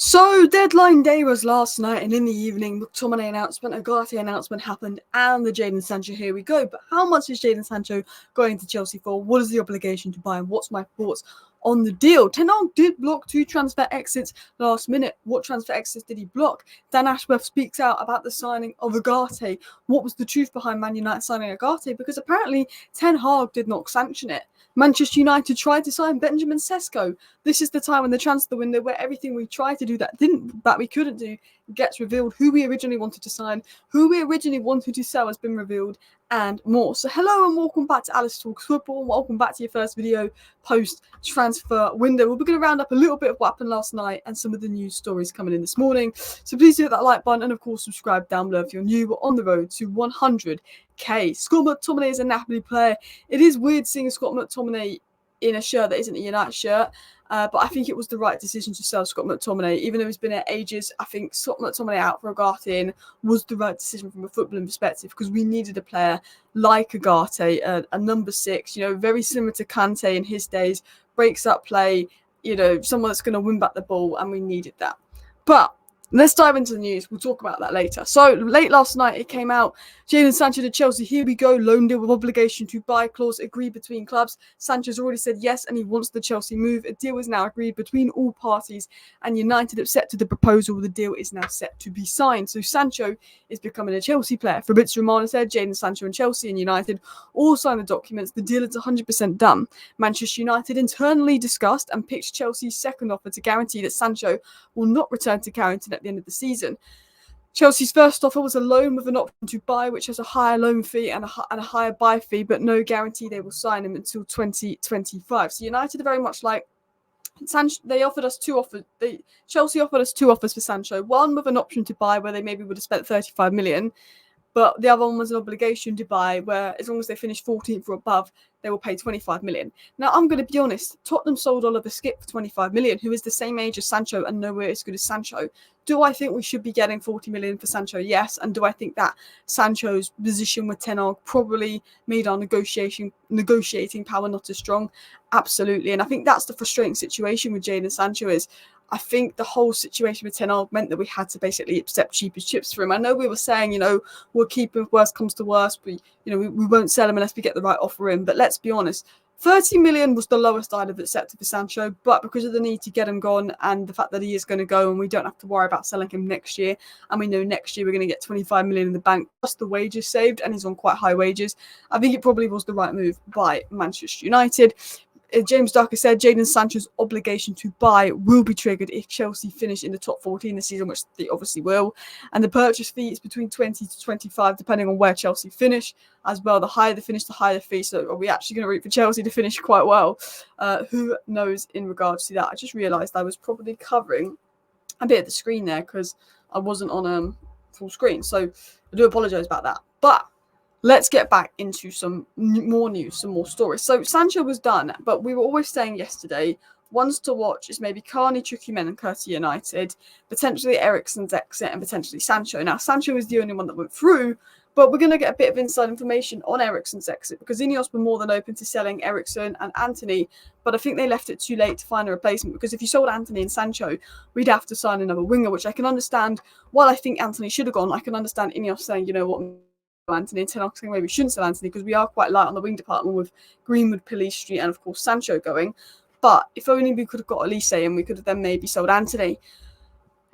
So, deadline day was last night, and in the evening, McTominay announcement, Agate announcement happened, and the Jadon Sancho, here we go. But how much is Jadon Sancho going to Chelsea for? What is the obligation to buy, and what's my thoughts on the deal? Ten Hag did block 2 transfer exits last minute. What transfer exits did he block? Dan Ashworth speaks out about the signing of Agate. What was the truth behind Man United signing Agate? Because apparently Ten Hag did not sanction it. Manchester United tried to sign Benjamin Sesko. This is the time in the transfer window where everything we tried to do that we couldn't do gets revealed. Who we originally wanted to sign, who we originally wanted to sell has been revealed, and more. So hello and welcome back to Alice Talks Football. Welcome back to your first video post transfer window. We're going to round up a little bit of what happened last night and some of the news stories coming in this morning. So please hit that like button and of course subscribe down below if you're new. We're on the road to 100k. Scott McTominay is a Napoli player. It is weird seeing Scott McTominay in a shirt that isn't a United shirt. But I think it was the right decision to sell Scott McTominay. Even though he's been at ages, I think Scott McTominay out for Agate was the right decision from a footballing perspective because we needed a player like Agate, a number 6, very similar to Kante in his days, breaks up play, someone that's going to win back the ball, and we needed that. But let's dive into the news. We'll talk about that later. So, late last night, it came out. Jadon Sancho to Chelsea. Here we go. Loan deal with obligation to buy clause agreed between clubs. Sancho's already said yes, and he wants the Chelsea move. A deal is now agreed between all parties, and United accepted the proposal. The deal is now set to be signed. So, Sancho is becoming a Chelsea player. Fabrizio Romano said Jadon Sancho and Chelsea and United all signed the documents. The deal is 100% done. Manchester United internally discussed and pitched Chelsea's second offer to guarantee that Sancho will not return to Carrington at the end of the season. Chelsea's first offer was a loan with an option to buy, which has a higher loan fee and a higher buy fee, but no guarantee they will sign him until 2025. So United are very much like Sancho. They offered us 2 offers. Chelsea offered us 2 offers for Sancho. One with an option to buy, where they maybe would have spent 35 million. But the other one was an obligation to buy, where as long as they finish 14th or above, they will pay 25 million. Now, I'm going to be honest. Tottenham sold Oliver Skip for 25 million, who is the same age as Sancho and nowhere as good as Sancho. Do I think we should be getting 40 million for Sancho? Yes. And do I think that Sancho's position with Ten Hag probably made our negotiating power not as strong? Absolutely. And I think that's the frustrating situation with Jadon Sancho is I think the whole situation with Ten Hag meant that we had to basically accept cheap as chips for him. I know we were saying, we'll keep him if worst comes to worst. We won't sell him unless we get the right offer in. But let's be honest, 30 million was the lowest I'd have accepted for Sancho. But because of the need to get him gone and the fact that he is going to go and we don't have to worry about selling him next year, and we know next year we're going to get 25 million in the bank plus the wages saved, and he's on quite high wages, I think it probably was the right move by Manchester United. James Ducker said Jadon Sancho's obligation to buy will be triggered if Chelsea finish in the top 14 this season, which they obviously will. And the purchase fee is between 20 to 25, depending on where Chelsea finish as well. The higher they finish, the higher the fee. So are we actually going to root for Chelsea to finish quite well? Who knows in regards to that? I just realised I was probably covering a bit of the screen there because I wasn't on full screen. So I do apologise about that. But let's get back into some more news, some more stories. So Sancho was done, but we were always saying yesterday, ones to watch is maybe Carney, Chukwuemeka and Curtis United, potentially Eriksen's exit and potentially Sancho. Now, Sancho is the only one that went through, but we're going to get a bit of inside information on Eriksen's exit because Ineos were more than open to selling Eriksen and Anthony, but I think they left it too late to find a replacement because if you sold Anthony and Sancho, we'd have to sign another winger, which I can understand. While I think Anthony should have gone, I can understand Ineos saying, you know what, Anthony and Ten Hag saying maybe we shouldn't sell Anthony because we are quite light on the wing department with Greenwood, Police Street and of course Sancho going. But if only we could have got Elise and we could have then maybe sold Anthony.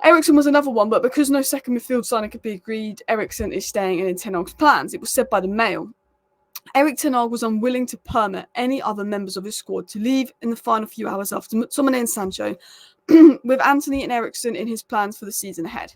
Eriksen was another one, but because no second midfield signing could be agreed, Eriksen is staying in Ten Hag's plans. It was said by the Mail. Erik Ten Hag was unwilling to permit any other members of his squad to leave in the final few hours after McTominay and Sancho, with Anthony and Eriksen in his plans for the season ahead.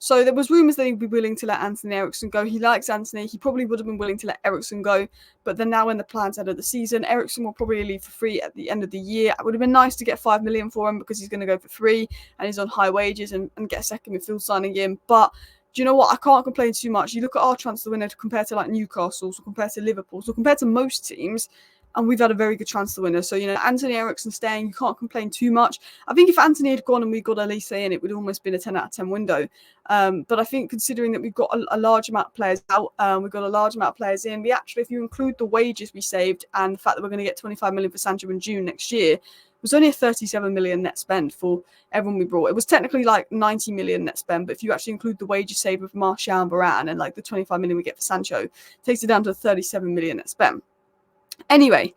So there was rumours that he'd be willing to let Anthony Eriksen go. He likes Anthony. He probably would have been willing to let Eriksen go. But then now in the plans ahead of the season, Eriksen will probably leave for free at the end of the year. It would have been nice to get 5 million for him because he's going to go for free and he's on high wages and get a second midfield signing in. But do you know what? I can't complain too much. You look at our transfer window compared to like Newcastle's or compared to Liverpool's or compared to most teams, and we've had a very good transfer window. So, Anthony Eriksen staying, you can't complain too much. I think if Anthony had gone and we got Elise in, it would almost been a 10 out of 10 window. But I think considering that we've got a large amount of players out, we've got a large amount of players in, we actually, if you include the wages we saved and the fact that we're going to get 25 million for Sancho in June next year, was only a 37 million net spend for everyone we brought. It was technically like 90 million net spend, but if you actually include the wages saved with Martial and Varane and like the 25 million we get for Sancho, it takes it down to a 37 million net spend. Anyway,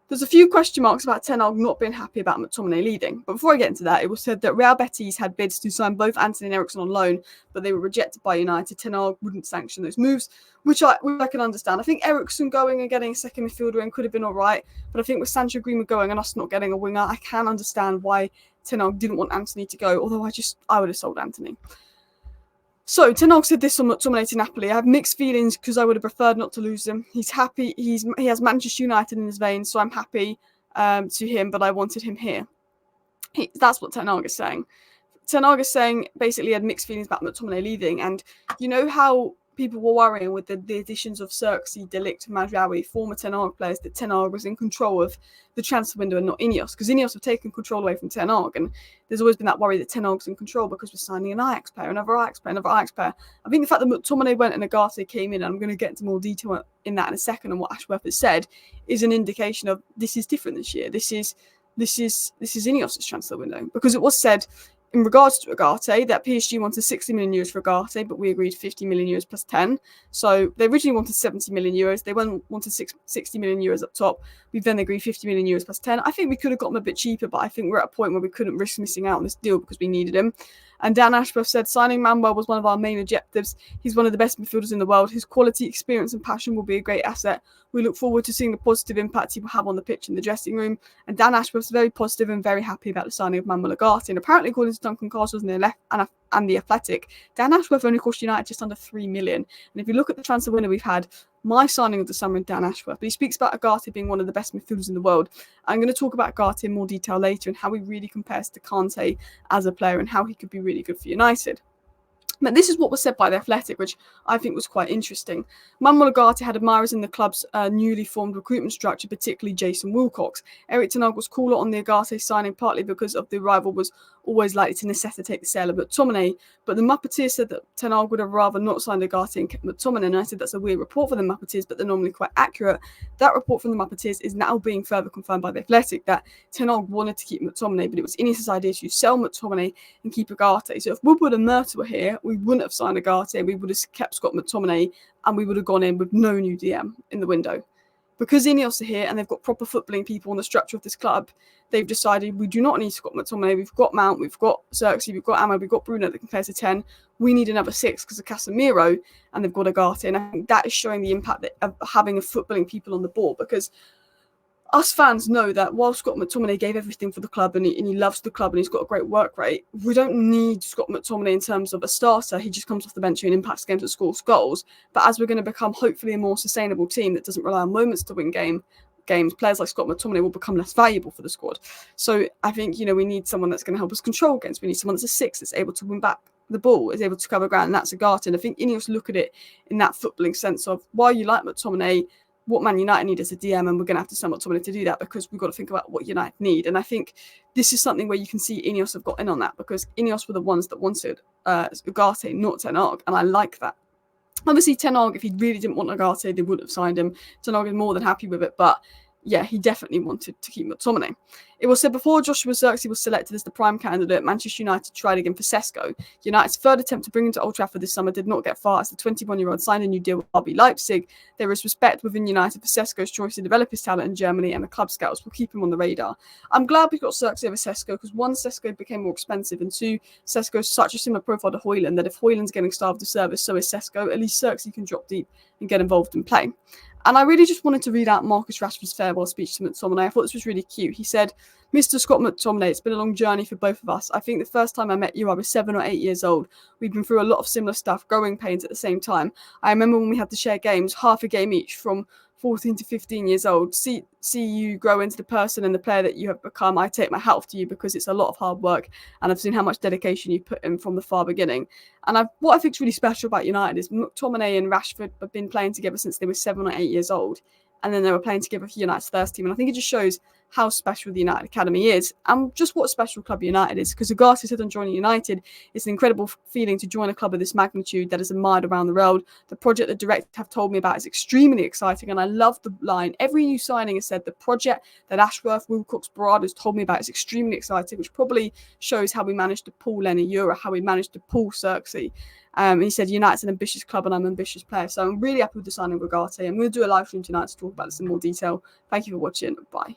there's a few question marks about Ten Hag not being happy about McTominay leading. But before I get into that, it was said that Real Betis had bids to sign both Anthony and Eriksen on loan, but they were rejected by United. Ten Hag wouldn't sanction those moves, which I can understand. I think Eriksen going and getting a second midfielder in could have been all right, but I think with Sancho Greenwood going and us not getting a winger, I can understand why Ten Hag didn't want Anthony to go, although I would have sold Anthony. So, Ten Hag said this on McTominay to Napoli. I have mixed feelings because I would have preferred not to lose him. He's happy. He has Manchester United in his veins, so I'm happy to him, but I wanted him here. That's what Ten Hag is saying. Ten Hag is saying basically he had mixed feelings about McTominay leaving, and you know how people were worrying with the additions of Xerxes, De Ligt, Mazraoui, former Ten Hag players, that Ten Hag was in control of the transfer window and not Ineos, because Ineos have taken control away from Ten Hag, and there's always been that worry that Ten Hag's in control because we're signing an Ajax player, another Ajax player, another Ajax player. I think the fact that McTominay went and Agate came in, and I'm going to get into more detail in that in a second, and what Ashworth has said, is an indication of this is different this year. This is Ineos' transfer window, because it was said in regards to Agate that PSG wanted 60 million euros for Agate, but we agreed 50 million euros plus 10. So they originally wanted 70 million euros. They wanted 60 million euros up top. We then agreed 50 million euros plus 10. I think we could have got him a bit cheaper, but I think we're at a point where we couldn't risk missing out on this deal because we needed him. And Dan Ashworth said, signing Manuel was one of our main objectives. He's one of the best midfielders in the world. His quality, experience and passion will be a great asset. We look forward to seeing the positive impact he will have on the pitch in the dressing room. And Dan Ashworth's very positive and very happy about the signing of Manuel Agate. And apparently, according to Duncan Castles and the Athletic, Dan Ashworth only cost United just under 3 million. And if you look at the transfer window we've had, my signing of the summer in Dan Ashworth, but he speaks about Agate being one of the best midfielders in the world. I'm going to talk about Agate in more detail later and how he really compares to Kante as a player and how he could be really good for United. But this is what was said by The Athletic, which I think was quite interesting. Manuel Agate had admirers in the club's newly formed recruitment structure, particularly Jason Wilcox. Erik ten Hag was cooler on the Agate signing, partly because of the rival was always likely to necessitate the sale of McTominay. But the Muppeteers said that Ten Hag would have rather not signed Agate and kept McTominay. And I said that's a weird report for the Muppeteers, but they're normally quite accurate. That report from the Muppeteers is now being further confirmed by The Athletic, that Ten Hag wanted to keep McTominay, but it was Ineos' idea to sell McTominay and keep Agate. So if Woodward and Murta were here, we wouldn't have signed Agate, we would have kept Scott McTominay, and we would have gone in with no new DM in the window. Because Ineos are here and they've got proper footballing people on the structure of this club, they've decided we do not need Scott McTominay. We've got Mount, we've got Xerxes, we've got Ammo, we've got Bruno that can play as a 10. We need another 6 because of Casemiro, and they've got Agate. And I think that is showing the impact of having a footballing people on the ball, because us fans know that while Scott McTominay gave everything for the club and he loves the club and he's got a great work rate, we don't need Scott McTominay in terms of a starter. He just comes off the bench and impacts games and scores goals. But as we're going to become hopefully a more sustainable team that doesn't rely on moments to win games, players like Scott McTominay will become less valuable for the squad. So I think, we need someone that's going to help us control games. We need someone that's a 6 that's able to win back the ball, is able to cover ground, and that's Agate. And I think Ineos look at it in that footballing sense of, while you like McTominay, what Man United need is a DM, and we're going to have to sell McTominay to do that, because we've got to think about what United need. And I think this is something where you can see Ineos have got in on that, because Ineos were the ones that wanted Agate, not Ten Hag, and I like that. Obviously, Ten Hag, if he really didn't want Agate, they wouldn't have signed him. Ten Hag is more than happy with it, but yeah, he definitely wanted to keep McTominay. It was said before Joshua Xerxes was selected as the prime candidate, Manchester United tried again for Sesko. United's third attempt to bring him to Old Trafford this summer did not get far, as the 21-year-old signed a new deal with RB Leipzig. There is respect within United for Sesko's choice to develop his talent in Germany, and the club scouts will keep him on the radar. I'm glad we got Xerxes over Sesko, because one, Sesko became more expensive, and two, Sesko's such a similar profile to Højlund that if Højlund's getting starved of service, so is Sesko. At least Xerxes can drop deep and get involved in play. And I really just wanted to read out Marcus Rashford's farewell speech to McTominay. I thought this was really cute. He said, "Mr. Scott McTominay, it's been a long journey for both of us. I think the first time I met you, I was 7 or 8 years old. We've been through a lot of similar stuff, growing pains at the same time. I remember when we had to share games, half a game each, from 14 to 15 years old. See you grow into the person and the player that you have become. I take my hat off to you, because it's a lot of hard work, and I've seen how much dedication you put in from the far beginning." And what I think is really special about United is McTominay and Rashford have been playing together since they were 7 or 8 years old, and then they were playing together for United's first team. And I think it just shows how special the United Academy is and just what a special club United is. Because Ugarte said on joining United, it's an incredible feeling to join a club of this magnitude that is admired around the world. The project the directors have told me about is extremely exciting, and I love the line. Every new signing has said the project that Ashworth, Wilcox, Barradas told me about is extremely exciting, which probably shows how we managed to pull Lenny Euro, how we managed to pull Xerxes. He said United's an ambitious club and I'm an ambitious player. So I'm really happy with the signing of Ugarte. I'm going to do a live stream tonight to talk about this in more detail. Thank you for watching. Bye.